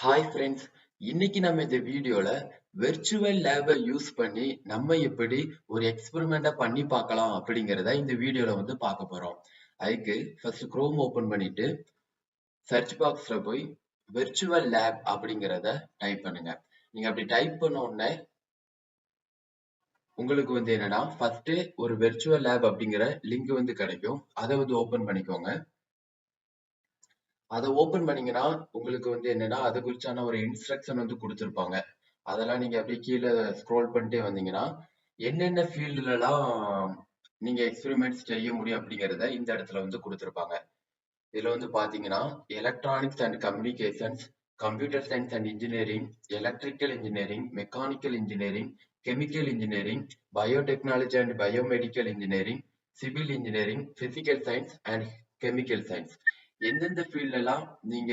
Hi friends, இன்னைக்கு நம்ம இந்த வீடியோல வெர்ச்சுவல் லேபை யூஸ் பண்ணி நம்ம எப்படி ஒரு எக்ஸ்பெரிமெண்டா பண்ணி பார்க்கலாம் அப்படிங்கிறத இந்த வீடியோல பார்க்க போறோம். அதுக்கு ஃபர்ஸ்ட் குரோம் ஓபன் பண்ணிட்டு சர்ச் பாக்ஸ்ல போய் வெர்ச்சுவல் லேப் அப்படிங்கிறத டைப் பண்ணுங்க. நீங்க அப்படி டைப் பண்ண உடனே உங்களுக்கு என்னன்னா ஃபர்ஸ்ட் ஒரு வெர்ச்சுவல் லேப் அப்படிங்கிற லிங்க் கிடைக்கும். அதை ஓபன் பண்ணிக்கோங்க. அதை ஓபன் பண்ணீங்கன்னா உங்களுக்கு என்னன்னா அதை குறிச்சான ஒரு இன்ஸ்ட்ரக்ஷன் கொடுத்துருப்பாங்க. அதெல்லாம் நீங்க அப்படியே கீழே ஸ்க்ரோல் பண்ணிட்டே வந்தீங்கன்னா என்னென்ன ஃபீல்டுலலாம் நீங்க எக்ஸ்பெரிமெண்ட்ஸ் செய்ய முடியும் அப்படிங்கிறத இந்த இடத்துல கொடுத்துருப்பாங்க. இதுல பாத்தீங்கன்னா electronics and communications, computer science and engineering, electrical engineering, mechanical engineering, chemical engineering, biotechnology and biomedical engineering, civil engineering, physical science and chemical science. எந்தெந்த ஃபீல்ட்ல எல்லாம் நீங்க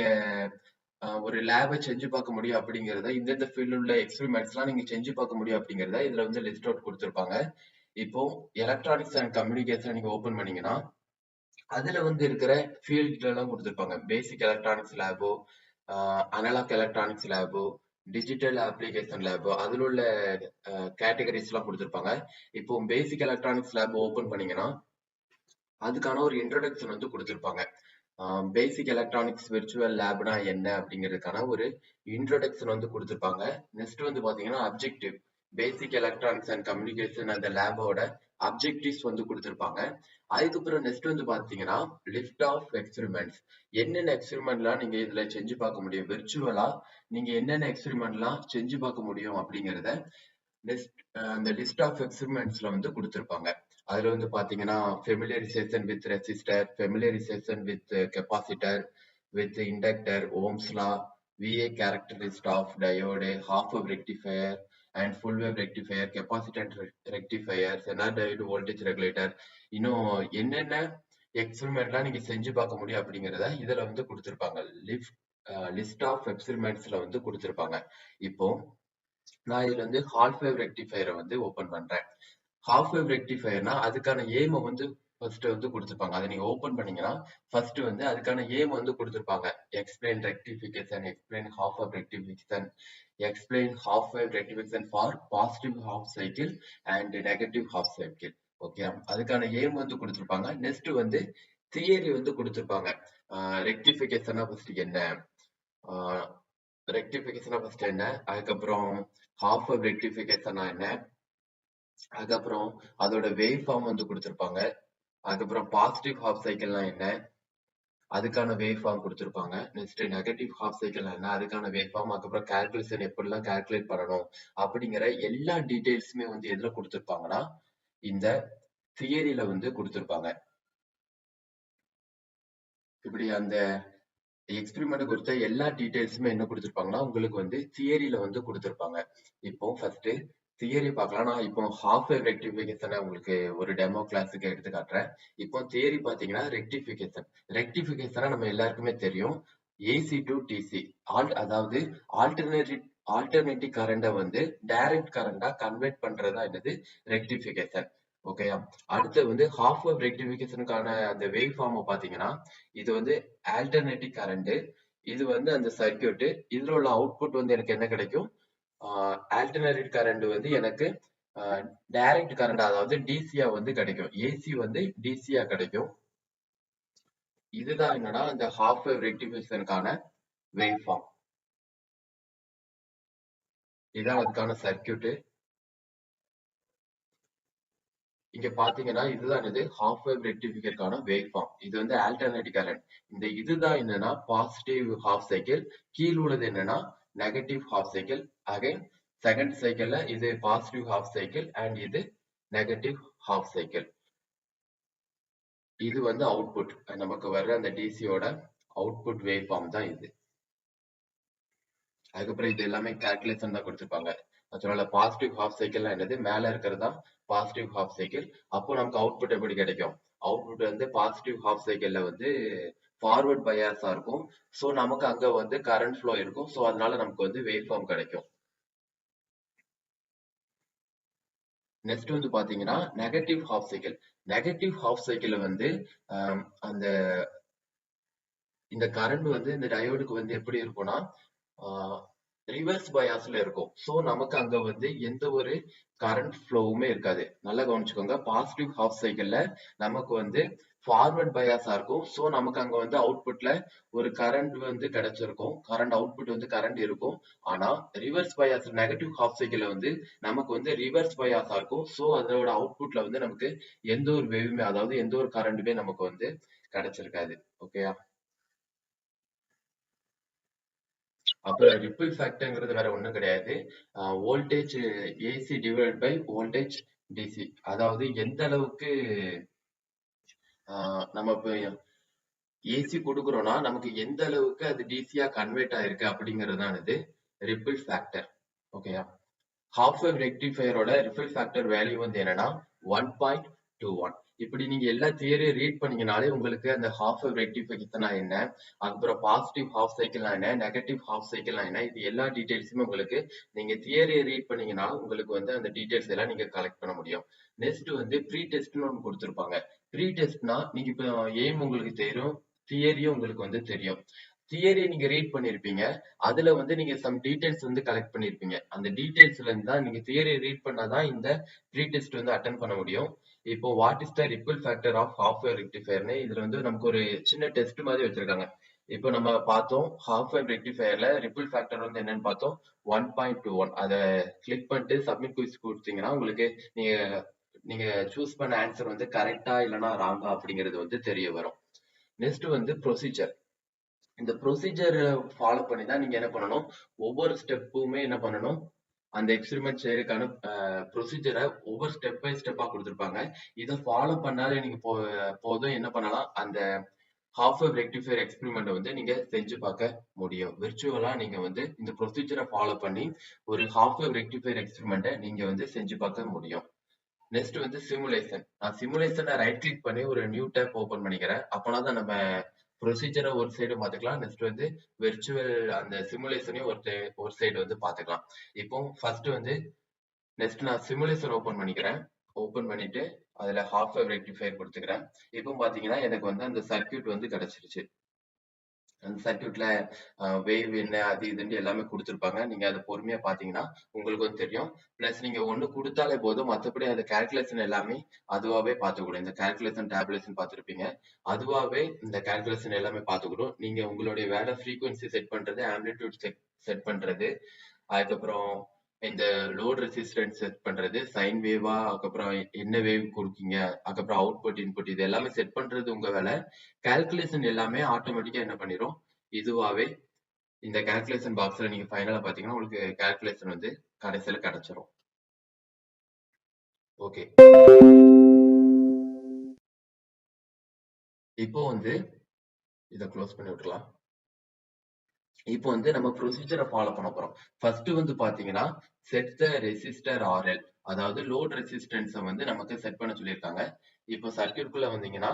ஒரு லேபை செஞ்சு பார்க்க முடியும் அப்படிங்கிறத, இந்தந்த ஃபீல்டு உள்ள எக்ஸ்பெரிமெண்ட்ஸ் எல்லாம் நீங்க செஞ்சு பார்க்க முடியும் அப்படிங்கிறத இதுல லிஸ்ட் அவுட் கொடுத்துருப்பாங்க. இப்போ எலக்ட்ரானிக்ஸ் அண்ட் கம்யூனிகேஷன் நீங்க ஓபன் பண்ணீங்கன்னா அதுல இருக்கிற ஃபீல்ட்ல எல்லாம் கொடுத்துருப்பாங்க. Basic electronics lab, analog electronics lab, digital application lab, அதுல உள்ள கேட்டகரிஸ் எல்லாம் கொடுத்துருப்பாங்க. இப்போ பேசிக் எலக்ட்ரானிக்ஸ் லேப் ஓபன் பண்ணீங்கன்னா அதுக்கான ஒரு இன்ட்ரோடக்ஷன் கொடுத்துருப்பாங்க. பேசிக் எலக்ட்ரானிக்ஸ் விர்ச்சுவல் லேப்னா என்ன அப்படிங்கிறதுக்கான ஒரு இன்ட்ரோடக்ஷன் கொடுத்துருப்பாங்க. நெக்ஸ்ட் பாத்தீங்கன்னா objective, basic electronics and communication அந்த லேபோட அப்ஜெக்டிவ்ஸ் கொடுத்துருப்பாங்க. அதுக்கப்புறம் நெக்ஸ்ட் பாத்தீங்கன்னா லிஸ்ட் ஆஃப் எக்ஸ்பெரிமெண்ட்ஸ், என்னென்ன எக்ஸ்பெரிமெண்ட்லாம் நீங்க இதுல செஞ்சு பார்க்க முடியும், விர்ச்சுவலா நீங்க என்னென்ன எக்ஸ்பெரிமெண்ட்லாம் செஞ்சு பார்க்க முடியும் அப்படிங்கிறத நெக்ஸ்ட் அந்த லிஸ்ட் ஆஃப் எக்ஸ்பெரிமெண்ட்ஸ்ல கொடுத்துருப்பாங்க. அதுல பாத்தீங்கன்னா familiarization with resistor, familiarization with capacitor, with inductor, ohm's law, VA characteristic of diode, half wave rectifier and full wave rectifier, capacitant rectifier, Zener diode voltage regulator, இன்னும் என்னென்ன எக்ஸ்பெரிமெண்ட்லாம் நீங்க செஞ்சு பார்க்க முடியும் அப்படிங்கறத இதுல கொடுத்திருப்பாங்க. லிஸ்ட் ஆஃப் எக்ஸ்பெரிமெண்ட்ஸ்ல கொடுத்திருப்பாங்க. இப்போ நான் இதுல ஹால்ஃப் வேவ் ரெக்டிஃபையரை ஓபன் பண்றேன். ஹாஃப் வேவ் ரெக்டிஃபையர்னா அதுக்கான ஏம் ஃபர்ஸ்ட் கொடுத்திருப்பாங்க. அதை நீங்க ஓபன் பண்ணீங்கன்னா ஃபர்ஸ்ட் அதுக்கான ஏம் கொடுத்திருப்பாங்க. Explain rectification, explain half wave rectification, explain half wave rectification for positive half cycle and negative half cycle. Okay, அதுக்கான ஏம் கொடுத்திருப்பாங்க. நெக்ஸ்ட் தியரி கொடுத்திருப்பாங்க. ரெக்டிஃபிகேஷனா ஃபர்ஸ்ட் என்ன, ரெக்டிஃபிகேஷனா ஃபர்ஸ்ட் என்ன, அதுக்கப்புறம் ஹாஃப் வேவ் ரெக்டிஃபிகேஷனா என்ன, அதுக்கப்புறம் அதோட வேவ் ஃபார்ம் கொடுத்திருப்பாங்க. அதுக்கப்புறம் பாசிட்டிவ் ஹாஃப் சைக்கிள்னா என்ன, அதுக்கான வேவ் ஃபார்ம் கொடுத்திருப்பாங்க. நெக்ஸ்ட் நெகட்டிவ் ஹாஃப் சைக்கிள் என்ன, அதுக்கான வேவ் ஃபார்ம், அதுக்கப்புறம் கால்குலேஷன் எப்படிலாம் கால்குலேட் பண்ணணும் அப்படிங்கிற எல்லா டீடைல்ஸுமே எதுல கொடுத்திருப்பாங்கன்னா இந்த தியரியில கொடுத்திருப்பாங்க. இப்படி அந்த எக்ஸ்பெரிமெண்ட் கொடுத்த எல்லா டீடைல்ஸுமே என்ன கொடுத்திருப்பாங்கன்னா உங்களுக்கு தியரியில கொடுத்திருப்பாங்க. இப்போ ஃபர்ஸ்ட் தியரி பார்க்கலாம். நான் இப்போ ஹாஃப் வேவ் ரெக்டிஃபிகேஷனை உங்களுக்கு ஒரு டெமோ கிளாஸுக்கு எடுத்து காட்டுறேன். இப்போ தியரி பாத்தீங்கன்னா ரெக்டிஃபிகேஷனா நம்ம எல்லாருக்குமே தெரியும், ஏசி டு டிசி, அதாவது ஆல்டர்னேட்டிவ் கரண்ட டைரக்ட் கரண்டா கன்வெர்ட் பண்றதா என்னது ரெக்டிஃபிகேஷன். ஓகேயா, அடுத்து ஹாஃப் வேவ் ரெக்டிஃபிகேஷனுக்கான அந்த வேவ் ஃபார்ம் பாத்தீங்கன்னா இது ஆல்டர்னேட்டிவ் கரண்ட், இது அந்த சர்க்யூட், இதுல உள்ள அவுட்புட் எனக்கு என்ன கிடைக்கும், ஆல்டர்னேட்டிவ் கரண்ட் எனக்கு டைரக்ட் கரண்ட் அதாவது டிசியா கிடைக்கும், ஏசி டிசியா கிடைக்கும். இதுதான் என்னன்னா இந்த ஹாஃப் வேவ் ரெக்டிஃபிகேஷனுக்கான வேவ் ஃபார்ம். இதான் அதுக்கான சர்க்யூட். இங்க பாத்தீங்கன்னா இதுதான் ஹாஃப் வேவ் ரெக்டிஃபிகேஷனுக்கான வேவ் ஃபார்ம். இது ஆல்டர்னேட்டிவ் கரண்ட். இந்த இதுதான் என்னன்னா பாசிட்டிவ் ஹாஃப் சைக்கிள், கீழ் உள்ளது என்னன்னா negative half cycle. Again second சைக்கிள்ல இது பாசிட்டிவ் ஹாஃப் சைக்கிள் அண்ட் இது நெகட்டிவ் ஹாஃப் சைக்கிள். இது அவுட்புட், நமக்கு வர்ற அந்த டிசியோட அவுட்புட் வேவ் ஃபார்ம் தான் இது. அதுக்கப்புறம் இது எல்லாமே கால்குலேஷன் தான் கொடுத்திருப்பாங்க. அதனால பாசிட்டிவ் ஹாஃப் சைக்கிள் என்னது, மேல இருக்கிறதா பாசிட்டிவ் ஹாஃப் சைக்கிள். அப்போ நமக்கு அவுட்புட் எப்படி கிடைக்கும், அவுட்புட் பாசிட்டிவ் ஹாஃப் சைக்கிள்ல ஃபார்வர்ட் பயாஸா இருக்கும். சோ நமக்கு அங்க கரண்ட் ஃப்ளோ இருக்கும். சோ அதனால நமக்கு வேவ் ஃபார்ம் கிடைக்கும். நெக்ஸ்ட் பாத்தீங்கன்னா negative half cycle. Negative half cycle அந்த இந்த கரண்ட் இந்த டயோடுக்கு எப்படி இருக்கும்னா ரிவர்ஸ் பயாஸ்ல இருக்கும். ஸோ நமக்கு அங்க வந்து எந்த ஒரு கரண்ட் ஃப்ளோவுமே இருக்காது. நல்லா கவனிச்சுக்கோங்க. பாசிட்டிவ் ஹாஃப் சைக்கிள்ல நமக்கு வந்து ஃபார்வர்ட் பயாஸா இருக்கும். ஸோ நமக்கு அங்க வந்து அவுட்புட்ல ஒரு கரண்ட் வந்து கிடைச்சிருக்கும். கரண்ட் அவுட்புட் வந்து கரண்ட் இருக்கும். ஆனா ரிவர்ஸ் பயாஸ் நெகட்டிவ் ஹாஃப் சைக்கிள்ல வந்து நமக்கு வந்து ரிவர்ஸ் பயாஸா இருக்கும். ஸோ அதோட அவுட்புட்ல வந்து நமக்கு எந்த ஒரு வேவுமே, அதாவது எந்த ஒரு கரண்ட்டுமே நமக்கு வந்து கிடைச்சிருக்காது. ஓகேயா? அப்புறம் ரிப்பிள் ஃபேக்டர்ங்கிறது வேற ஒண்ணும் கிடையாது. Voltage AC divide by voltage DC. அதாவது எந்த அளவுக்கு நம்ம இப்ப ஏசி கொடுக்குறோம்னா நமக்கு எந்த அளவுக்கு அது டிசியா கன்வெர்ட் ஆயிருக்கு அப்படிங்கிறது தான் இது ரிப்பிள் ஃபேக்டர். ஓகேயா? ஹாஃப் வேவ் ரெக்டிஃபையரோட ரிப்பிள் ஃபேக்டர் வேல்யூ வந்து என்னன்னா 1.21. இப்படி நீங்க எல்லா தியரியும் ரீட் பண்ணீங்கனாலே உங்களுக்கு அந்த ஹாஃப் வேவ் ரெக்டிஃபிகேஷனா என்ன, அதுக்கப்புறம் பாசிட்டிவ் ஹாஃப் சைக்கிள்னா என்ன, நெகட்டிவ் ஹாஃப் சைக்கிள்னா என்ன, இது எல்லா டீடைல்ஸுமே உங்களுக்கு நீங்க தியரியை ரீட் பண்ணீங்கன்னா உங்களுக்கு வந்து அந்த டீடைல்ஸ் எல்லாம் நீங்க கலெக்ட் பண்ண முடியும். நெக்ஸ்ட் வந்து ப்ரீ டெஸ்ட்னு ஒன்று கொடுத்துருப்பாங்க. ப்ரீ டெஸ்ட்னா நீங்க இப்போ எய்ம் உங்களுக்கு தெரியும், தியரியும் உங்களுக்கு வந்து தெரியும். தியரி நீங்க ரீட் பண்ணிருப்பீங்க, அதுல வந்து நீங்க சம் டீடைல்ஸ் வந்து கலெக்ட் பண்ணிருப்பீங்க. அந்த டீடைல்ஸ்ல இருந்து தான் நீங்க தியரி ரீட் பண்ணாதான் இந்த ப்ரீ டெஸ்ட் வந்து அட்டன் பண்ண முடியும். இப்போ what is the ripple factor of half wave ரெக்டிஃபையர்னு இதுல வந்து நமக்கு ஒரு சின்ன டெஸ்ட் மாதிரி வச்சிருக்காங்க. இப்போ நம்ம பார்த்தோம் ஹாஃப் வேவ் ரெக்டிஃபையர்ல ரிப்பிள் ஃபேக்டர் வந்து என்னன்னு பார்த்தோம் 1.21. அதை கிளிக் பண்ணிட்டு சப்மிட் குயிஸ் கொடுத்தீங்கன்னா உங்களுக்கு நீங்க நீங்க சூஸ் பண்ண ஆன்சர் வந்து கரெக்டா இல்லைன்னா ராங்கா அப்படிங்கிறது வந்து தெரிய வரும். நெக்ஸ்ட் வந்து ப்ரொசீஜர். இந்த ப்ரொசீஜர் ஃபாலோ பண்ணி தான் நீங்க என்ன பண்ணணும், ஒவ்வொரு ஸ்டெப்புமே என்ன பண்ணணும், அந்த எக்ஸ்பெரிமெண்ட் செய்யறதுக்கான ப்ரொசீஜரை ஒவ்வொரு ஸ்டெப் பை ஸ்டெப்பா கொடுத்துருப்பாங்க. இதை ஃபாலோ பண்ணாலே நீங்க போதும் என்ன பண்ணலாம், அந்த ஹாஃப் வேவ் ரெக்டிஃபையர் எக்ஸ்பெரிமெண்ட் வந்து நீங்க செஞ்சு பார்க்க முடியும். விர்ச்சுவலா நீங்க வந்து இந்த ப்ரொசீஜரை ஃபாலோ பண்ணி ஒரு ஹாஃப் வேவ் ரெக்டிஃபையர் எக்ஸ்பெரிமெண்ட்டை நீங்க வந்து செஞ்சு பார்க்க முடியும். நெக்ஸ்ட் வந்து சிமுலேஷன். நான் சிமுலேஷனை ரைட் கிளிக் பண்ணி ஒரு நியூ டேப் ஓபன் பண்ணிக்கிறேன். அப்பனா தான் நம்ம ப்ரொசீஜரை ஒரு சைடு பார்த்துக்கலாம். நெக்ஸ்ட் வந்து விர்ச்சுவல் அந்த சிமுலேஷனையும் ஒரு சைடு வந்து பார்த்துக்கலாம். இப்போ ஃபர்ஸ்ட் வந்து நெக்ஸ்ட் நான் சிமுலேஷன் ஓபன் பண்ணிக்கிறேன். ஓபன் பண்ணிட்டு அதுல ஹாஃப் வேவ் ரெக்டிஃபையர் கொடுத்துக்கிறேன். இப்போ பாத்தீங்கன்னா எனக்கு வந்து அந்த சர்க்யூட் வந்து கிடைச்சிருச்சு. அந்த சர்க்யூட்ல வேவ் என்ன அது இதுன்னு எல்லாமே கொடுத்துருப்பாங்க. நீங்க அதை பொறுமையா பாத்தீங்கன்னா உங்களுக்கு வந்து தெரியும். பிளஸ் நீங்க ஒண்ணு கொடுத்தாலே போதும், மத்தபடி அந்த கால்குலேஷன் எல்லாமே அதுவாவே பார்த்துக்கிடும். இந்த கால்குலேஷன் டேபுலேஷன் பார்த்திருப்பீங்க. அதுவாவே இந்த கால்குலேஷன் எல்லாமே பார்த்துக்கிடும். நீங்க உங்களுடைய வேலை ஃப்ரீக்வன்சி செட் பண்றது, ஆம்பிளிட்யூட் செட் பண்றது, அதுக்கப்புறம் இந்த லோட் ரெசிஸ்டன்ஸ் செட் பண்றது, சைன் வேவா, அதுக்கப்புறம் என்ன வேவ் கொடுக்கீங்க, அதுக்கப்புறம் அவுட்புட் இன்புட் இது எல்லாமே செட் பண்றது உங்க வேலை. கால்குலேஷன் எல்லாமே ஆட்டோமேட்டிக்கா என்ன பண்ணிரும், இதுவாவே இந்த கால்குலேஷன் பாக்ஸ்ல நீங்க ஃபைனலா பாத்தீங்கன்னா உங்களுக்கு கால்குலேஷன் வந்து கடைசியில கிடைச்சிரும். ஓகே, இப்போ வந்து இதை க்ளோஸ் பண்ணி விட்டுலாம். இப்போ வந்து நம்ம ப்ரொசீஜரை ஃபாலோ பண்ண போறோம். ஃபர்ஸ்ட் வந்து பாத்தீங்கன்னா செட் த ரெசிஸ்டர் ஆர்எல், அதாவது லோட் ரெசிஸ்டன்ஸை வந்து நமக்கு செட் பண்ண சொல்லியிருக்காங்க. இப்போ சர்க்யூட்குள்ள வந்தீங்கன்னா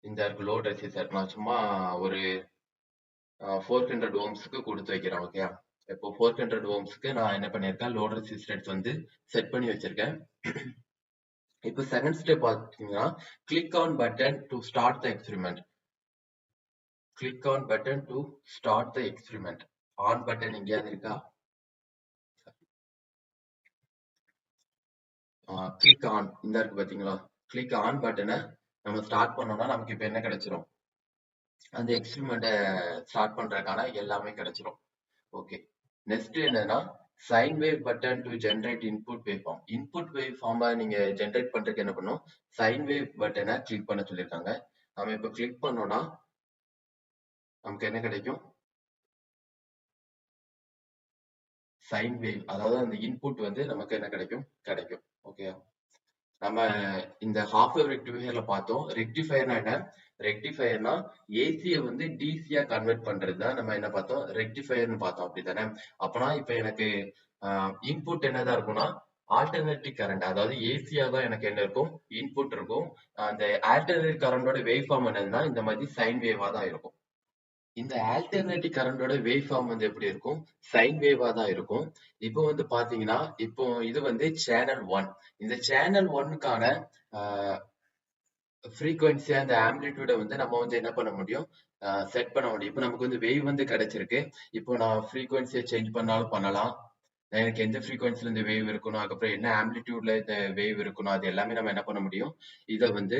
இந்த லோட் ரெசிஸ்டர் நான் சும்மா ஒரு 400 ஓம்ஸ்க்கு கொடுத்து வைக்கிறேன். ஓகே, இப்போ 400 ஓம்ஸ்க்கு நான் என்ன பண்ணியிருக்கேன், லோட் ரெசிஸ்டன்ஸ் வந்து செட் பண்ணி வச்சிருக்கேன். இப்போ செகண்ட் ஸ்டெப் பாத்தீங்கன்னா click on button to start the experiment. Click on button to start the experiment. On button எங்கேயாவது இருக்கா? கிளிக் ஆன் இந்த இருக்கு பாத்தீங்களா? கிளிக் ஆன் பட்டனை நம்ம ஸ்டார்ட் பண்ணோம்னா நமக்கு இப்போ என்ன கிடைச்சிரும், அந்த எக்ஸ்பெரிமெண்ட்டை ஸ்டார்ட் பண்றதுக்கான எல்லாமே கிடைச்சிரும். ஓகே, நெக்ஸ்ட் என்னன்னா sine wave button to generate input waveform. Input wave ஃபார்மை நீங்க ஜெனரேட் பண்றதுக்கு என்ன பண்ணும், சைன் வேவ் பட்டனை கிளிக் பண்ண சொல்லியிருக்காங்க. நம்ம இப்போ கிளிக் பண்ணோம்னா நமக்கு என்ன கிடைக்கும், சைன் வேவ், அதாவது அந்த இன்புட் வந்து நமக்கு என்ன கிடைக்கும். ஓகே, நம்ம இந்த ஹாஃப் வேவ் ரெக்டிஃபையர்ல பார்த்தோம். ரெக்டிஃபையர்னா என்ன, ரெக்டிஃபையர்னா ஏசியை வந்து டிசியா கன்வெர்ட் பண்றது தான் நம்ம என்ன பார்த்தோம், ரெக்டிஃபையர்னு பார்த்தோம். அப்படித்தானே? அப்பனா இப்ப எனக்கு இன்புட் என்னதான் இருக்கும்னா ஆல்டர்னேட்டிவ் கரண்ட், அதாவது ஏசியா தான் எனக்கு என்ன இருக்கும், இன்புட் இருக்கும். அந்த ஆல்டர்னேட்டிவ் கரண்டோட வேவ் ஃபார்ம் என்னதுன்னா இந்த மாதிரி சைன் வேவா தான் இருக்கும். இந்த ஆல்டர்னேட்டிவ் கரண்டோட வேவ் ஃபார்ம் வந்து எப்படி இருக்கும், சைன் வேவா தான் இருக்கும். இப்போ வந்து பாத்தீங்கன்னா இப்போ இது வந்து சேனல் 1. இந்த சேனல் 1க்கான ஃப்ரீக்வன்சி அந்த ஆம்ப்ளிடியூட வந்து நம்ம வந்து என்ன பண்ண முடியும், செட் பண்ண முடியும். இப்போ நமக்கு வந்து வேவ் வந்து கிடைச்சிருக்கு. இப்போ நான் ஃப்ரீக்வன்சியை சேஞ்ச் பண்ணாலும் பண்ணலாம். எனக்கு எந்த ஃப்ரீக்வன்சில இந்த வேவ் இருக்கணும், அதுக்கப்புறம் என்ன ஆம்ப்ளிடியூட்ல இந்த வேவ் இருக்கணும், அது எல்லாமே நம்ம என்ன பண்ண முடியும், இதை வந்து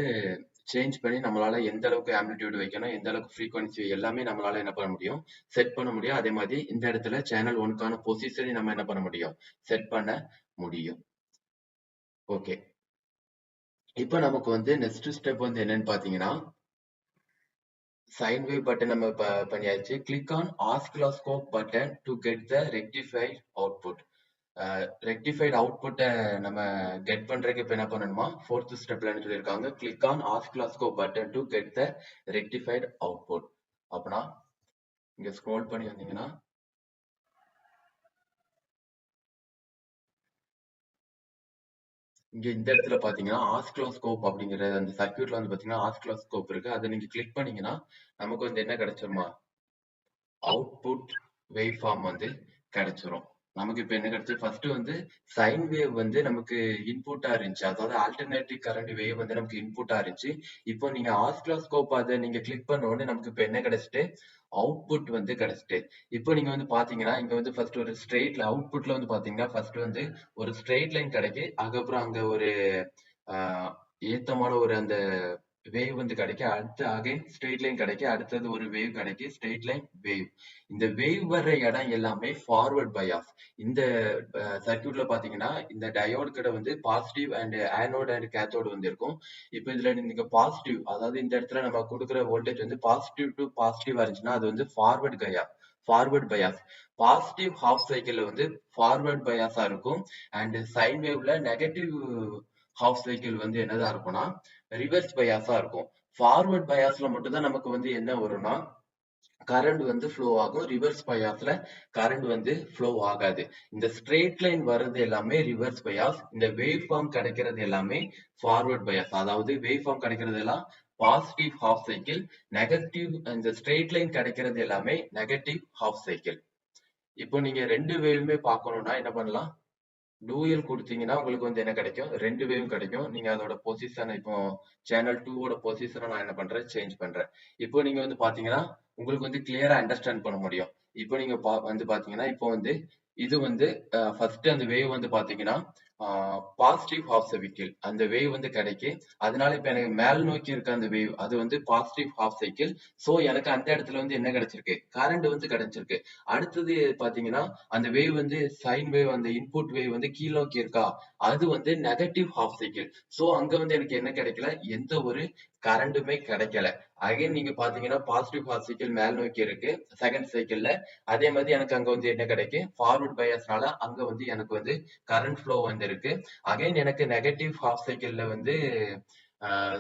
சேஞ்ச் பண்ணி நம்மளால எந்த அளவுக்கு ஆம்ப்ளிடியூட் வைக்கணும், எந்த அளவுக்கு ஃப்ரீக்வன்சி எல்லாமே நம்மளால என்ன பண்ண முடியும், செட் பண்ண முடியும். அதே மாதிரி இந்த இடத்துல சேனல் ஒன்க்கான பொசிஷனை நம்ம என்ன பண்ண முடியும், செட் பண்ண முடியும். ஓகே, இப்போ நமக்கு வந்து நெக்ஸ்ட் ஸ்டெப் வந்து என்னன்னு பாத்தீங்கன்னா, சைன் வேவ் பட்டன் நம்ம பண்ணியாச்சு. Click on oscilloscope button to get the rectified output. Rectified அவுட்புட்டை நம்ம கெட் பண்றதுக்கு இப்போ என்ன பண்ணணுமா, ஃபோர்த் ஸ்டெப்ல என்ன சொல்லியிருக்காங்க, click on oscilloscope button to get the rectified output. அப்படின்னா இங்க ஸ்க்ரோல் பண்ணி வந்தீங்கன்னா இங்க இந்த இடத்துல பாத்தீங்கன்னா ஆசிலோஸ்கோப் அப்படிங்கிற அந்த சர்க்யூட்ல வந்து பாத்தீங்கன்னா ஆசிலோஸ்கோப் இருக்கு. அதை நீங்க கிளிக் பண்ணீங்கன்னா நமக்கு வந்து என்ன கிடைச்சிருமா, அவுட்புட் வேவ் ஃபார்ம் வந்து கிடைச்சிரும். நமக்கு இப்ப என்ன கிடைச்சு, ஃபர்ஸ்ட் வந்து சைன் வேவ் வந்து நமக்கு இன்புட்டா இருந்துச்சு, அதாவது ஆல்டர்னேட்டிவ் கரண்ட் வேவ் வந்து நமக்கு இன்புட்டா இருந்துச்சு. இப்போ நீங்க ஆசிலோஸ்கோப் அதை நீங்க கிளிக் பண்ண உடனே நமக்கு இப்ப என்ன கிடைச்சிட்டு, அவுட்புட் வந்து கிடைச்சிட்டு. இப்போ நீங்க வந்து பாத்தீங்கன்னா இங்க வந்து ஃபர்ஸ்ட் ஒரு ஸ்ட்ரெயிட்ல அவுட்புட்ல வந்து பாத்தீங்கன்னா ஃபர்ஸ்ட் வந்து ஒரு ஸ்ட்ரெயிட் லைன் கிடைக்கு, அதுக்கப்புறம் அங்க ஒரு ஆஹ், ஏத்தமான ஒரு அந்த வேவ் வந்து கிடைக்கும், அடுத்து அகைன் ஸ்ட்ரெயிட் லைன் கிடைக்கும், அடுத்தது ஒரு வேவ் கிடைக்கும், ஸ்ட்ரெயிட் லைன் வேவ். இந்த வேவ் வர்ற இடம் எல்லாமே ஃபார்வர்ட் பயாஸ். இந்த சர்க்யூட்ல பாத்தீங்கன்னா இந்த டயோடு கிட்ட வந்து positive and anode and cathode வந்து இருக்கும். இப்போ இதுல நீங்க பாசிட்டிவ், அதாவது இந்த இடத்துல நம்ம கொடுக்குற வோல்டேஜ் வந்து பாசிட்டிவ் டு பாசிட்டிவா இருந்துச்சுன்னா அது வந்து ஃபார்வர்ட் பயாஸ். பாசிட்டிவ் ஹாஃப் சைக்கிள்ல வந்து ஃபார்வர்ட் பயாஸா இருக்கும். அண்ட் சைன் வேவ்ல நெகட்டிவ் ஹாஃப் சைக்கிள் வந்து என்னதா இருக்கும்னா ரிவர்ஸ் பயாஸா இருக்கும். ஃபார்வர்ட் பயாஸ்ல மட்டும் தான் நமக்கு வந்து என்ன வரும்னா கரண்ட் வந்து ஃப்ளோ ஆகும். ரிவர்ஸ் பயாஸ்ல கரண்ட் வந்து ஃப்ளோ ஆகாது. இந்த ஸ்ட்ரெயிட் லைன் வர்றது எல்லாமே ரிவர்ஸ் பயாஸ், இந்த வேவ் ஃபார்ம் கிடைக்கிறது எல்லாமே ஃபார்வர்ட் பயாஸ். அதாவது வேவ் ஃபார்ம் கிடைக்கிறது எல்லாம் பாசிட்டிவ் ஹாஃப் சைக்கிள், நெகட்டிவ் இந்த ஸ்ட்ரெயிட் லைன் கிடைக்கிறது எல்லாமே நெகட்டிவ் ஹாஃப் சைக்கிள். இப்போ நீங்க ரெண்டு வேவுமே பார்க்கணும்னா என்ன பண்ணலாம், டூயல் கொடுத்தீங்கன்னா உங்களுக்கு வந்து என்ன கிடைக்கும், ரெண்டு வேவ் கிடைக்கும். நீங்க அதோட பொசிஷன் இப்போ சேனல் 2 ஓட பொசிஷனை நான் என்ன பண்றேன், சேஞ்ச் பண்றேன். இப்போ நீங்க வந்து பாத்தீங்கன்னா உங்களுக்கு வந்து கிளியரா அண்டர்ஸ்டாண்ட் பண்ண முடியும். இப்போ நீங்க வந்து பாத்தீங்கன்னா இப்போ வந்து இது வந்து ஃபர்ஸ்ட் அந்த வேவ் வந்து பாத்தீங்கன்னா பாசிட்டிவ் ஹாஃப் சைக்கிள் அந்த வேவ் வந்து கிடைக்கு. அதனால இப்ப எனக்கு மேல் நோக்கி இருக்க அந்த வேவ் அது வந்து பாசிட்டிவ் ஹாஃப் சைக்கிள். சோ எனக்கு அந்த இடத்துல வந்து என்ன கிடைச்சிருக்கு, கரண்ட் வந்து கிடைச்சிருக்கு. அடுத்தது பாத்தீங்கன்னா அந்த வேவ் வந்து சைன் வேவ், அந்த இன்புட் வேவ் வந்து கீழ் நோக்கி இருக்கா, அது வந்து நெகட்டிவ் ஹாஃப் சைக்கிள். சோ அங்க வந்து எனக்கு என்ன கிடைக்கல, எந்த ஒரு கரண்டுமே கிடைக்கல. அகைன் நீங்க பாத்தீங்கன்னா பாசிட்டிவ் ஹாஃப் சைக்கிள் மேல் நோக்கி இருக்கு செகண்ட் சைக்கிள்ல. அதே மாதிரி எனக்கு அங்க வந்து என்ன கிடைக்கும், ஃபார்வர்ட் பயாஸ்னால அங்க வந்து எனக்கு வந்து கரண்ட் ஃப்ளோ வந்து இருக்கு. அகைன் எனக்கு நெகட்டிவ் ஹாஃப் சைக்கிள்ல வந்து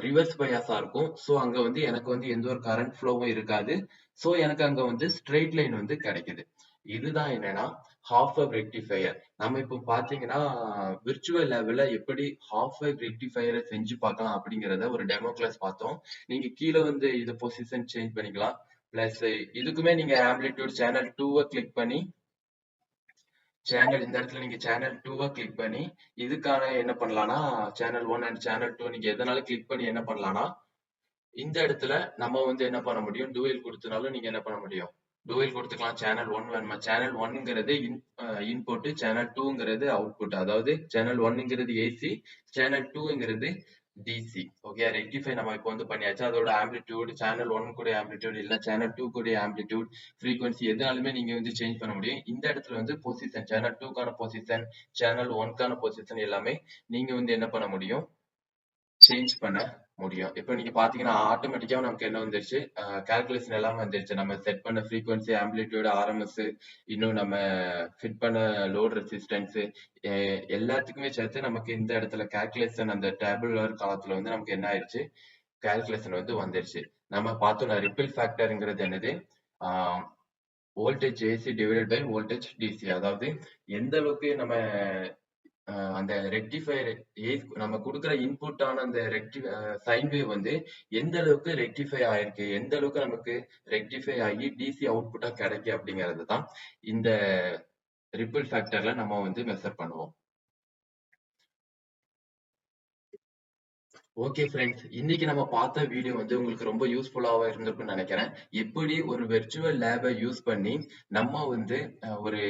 ரிவர்ஸ் பயாஸா இருக்கும். சோ அங்க வந்து எனக்கு வந்து எந்த ஒரு கரண்ட் ஃப்ளோவும் இருக்காது. சோ எனக்கு அங்க வந்து ஸ்ட்ரெயிட் லைன் வந்து கிடைக்குது. இதுதான் என்னன்னா ஹாஃப் வேவ் ரெக்டிஃபையர். நம்ம இப்போ பாத்தீங்கன்னா விர்ச்சுவல் லெவல்ல எப்படி ஹாஃப் வேவ் ரெக்டிஃபையரை செஞ்சு பார்க்கலாம் அப்படிங்கறத ஒரு டெமோ கிளாஸ் பார்த்தோம். நீங்க கீழே வந்து இது பொசிஷன் சேஞ்ச் பண்ணிக்கலாம். பிளஸ் இதுக்குமே நீங்க ஆம்ப்ளிடியூட் சேனல் 2 கிளிக் பண்ணி சேனல் இந்த இடத்துல நீங்க சேனல் 2 கிளிக் பண்ணி இதுக்கான என்ன பண்ணலாம்னா சேனல் 1 அண்ட் சேனல் 2 நீங்க எதனால கிளிக் பண்ணி என்ன பண்ணலாம்னா இந்த இடத்துல நம்ம வந்து என்ன பண்ண முடியும், டூயல் கொடுத்தனாலும் நீங்க என்ன பண்ண முடியும், டூயல் கொடுத்துக்கலாம். சேனல் 1 வேணுமா, சேனல் 1ங்கிறது இன்புட், சேனல் 2ங்கிறது அவுட்புட். அதாவது சேனல் 1ங்கிறது ஏசி, சேனல் 2ங்கிறது டிசி. ஓகே, ரெக்டிஃபை நம்ம இப்போ வந்து பண்ணியாச்சு. அதோட ஆம்பிளிடியூட் சேனல் 1 கூட ஆம்பிளிடியூட் இல்ல சேனல் 2 கூட ஆம்பிளிடியூட் ஃப்ரீக்வன்சி எதுனாலுமே நீங்க வந்து சேஞ்ச் பண்ண முடியும். இந்த இடத்துல வந்து பொசிஷன் சேனல் 2க்கான பொசிஷன், சேனல் 1க்கான பொசிஷன் எல்லாமே நீங்க வந்து என்ன பண்ண முடியும், சேஞ்ச் பண்ண முடியும். இப்போ நீங்க பாத்தீங்கன்னா ஆட்டோமேட்டிக்கா நமக்கு என்ன வந்துருச்சு, கால்குலேஷன் எல்லாம் வந்துருச்சு. நம்ம செட் பண்ண ஃப்ரீக்வன்சி, ஆம்பிளிடியூட், ஆர்எம்எஸ், இன்னும் நம்ம ஃபிட் பண்ண லோட் ரெசிஸ்டன்ஸ் எல்லாத்துக்குமே சேர்த்து நமக்கு இந்த இடத்துல கால்குலேஷன் அந்த டேபுலர் காலத்துல வந்து நமக்கு என்ன ஆயிடுச்சு, கால்குலேஷன் வந்து வந்துருச்சு. நம்ம பார்த்தோம்னா ரிப்பிள் ஃபேக்டர்ங்கிறது என்னது, voltage AC divided by voltage DC. அதாவது எந்த அளவுக்கு நம்ம அந்த ரெக்டிஃபையர் நம்ம கொடுக்குற இன்புட் ஆன அந்த சைன் வேவ் வந்து எந்த அளவுக்கு ரெக்டிஃபை ஆயிருக்கு, எந்த அளவுக்கு நமக்கு ரெக்டிஃபை ஆகி டிசி அவுட்புட்டா கிடைக்கும் அப்படிங்கிறது தான் இந்த ரிப்பிள் ஃபேக்டர்ல நம்ம வந்து மெஷர் பண்ணுவோம். ஓகே ஃப்ரெண்ட்ஸ், இன்னைக்கு நம்ம பார்த்த வீடியோ வந்து உங்களுக்கு ரொம்ப யூஸ்ஃபுல்லாவா இருந்திருக்கும்னு நினைக்கிறேன். எப்படி ஒரு வெர்ச்சுவல் லேப யூஸ் பண்ணி நம்ம வந்து ஒரு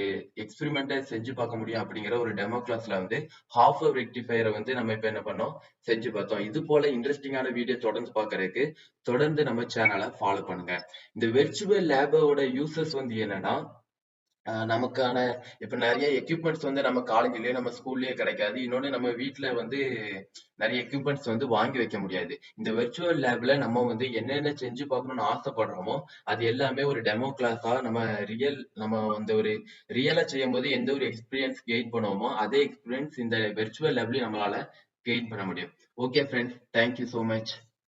எக்ஸ்பெரிமெண்ட்ட செஞ்சு பார்க்க முடியும் அப்படிங்கிற ஒரு டெமோ கிளாஸ்ல வந்து ஹாஃப் வேவ் ரெக்டிஃபையர வந்து நம்ம இப்ப என்ன பண்ணோம், செஞ்சு பார்த்தோம். இது போல இன்ட்ரெஸ்டிங்கான வீடியோ தொடர்ந்து பார்க்கறதுக்கு தொடர்ந்து நம்ம சேனலை ஃபாலோ பண்ணுங்க. இந்த வெர்ச்சுவல் லேபோட யூசஸ் வந்து என்னன்னா, நமக்கான இப்ப நிறைய எக்யூப்மெண்ட்ஸ் வந்து நம்ம காலேஜ்லயோ நம்ம ஸ்கூல்லயோ கிடைக்காது. இன்னொன்னு நம்ம வீட்ல வந்து நிறைய எக்யூப்மெண்ட்ஸ் வந்து வாங்கி வைக்க முடியாது. இந்த வெர்ச்சுவல் லேப்ல நம்ம வந்து என்னென்ன செஞ்சு பார்க்கணும்னு ஆசைப்படுறோமோ அது எல்லாமே ஒரு டெமோ கிளாஸா நம்ம வந்து ஒரு ரியலா செய்யும்போது எந்த ஒரு எக்ஸ்பீரியன்ஸ் கெயின் பண்ணுவோமோ அதே எக்ஸ்பீரியன்ஸ் இந்த வெர்ச்சுவல் லேப்லயும் நம்மளால கெயின் பண்ண முடியும். Okay friends, thank you so much.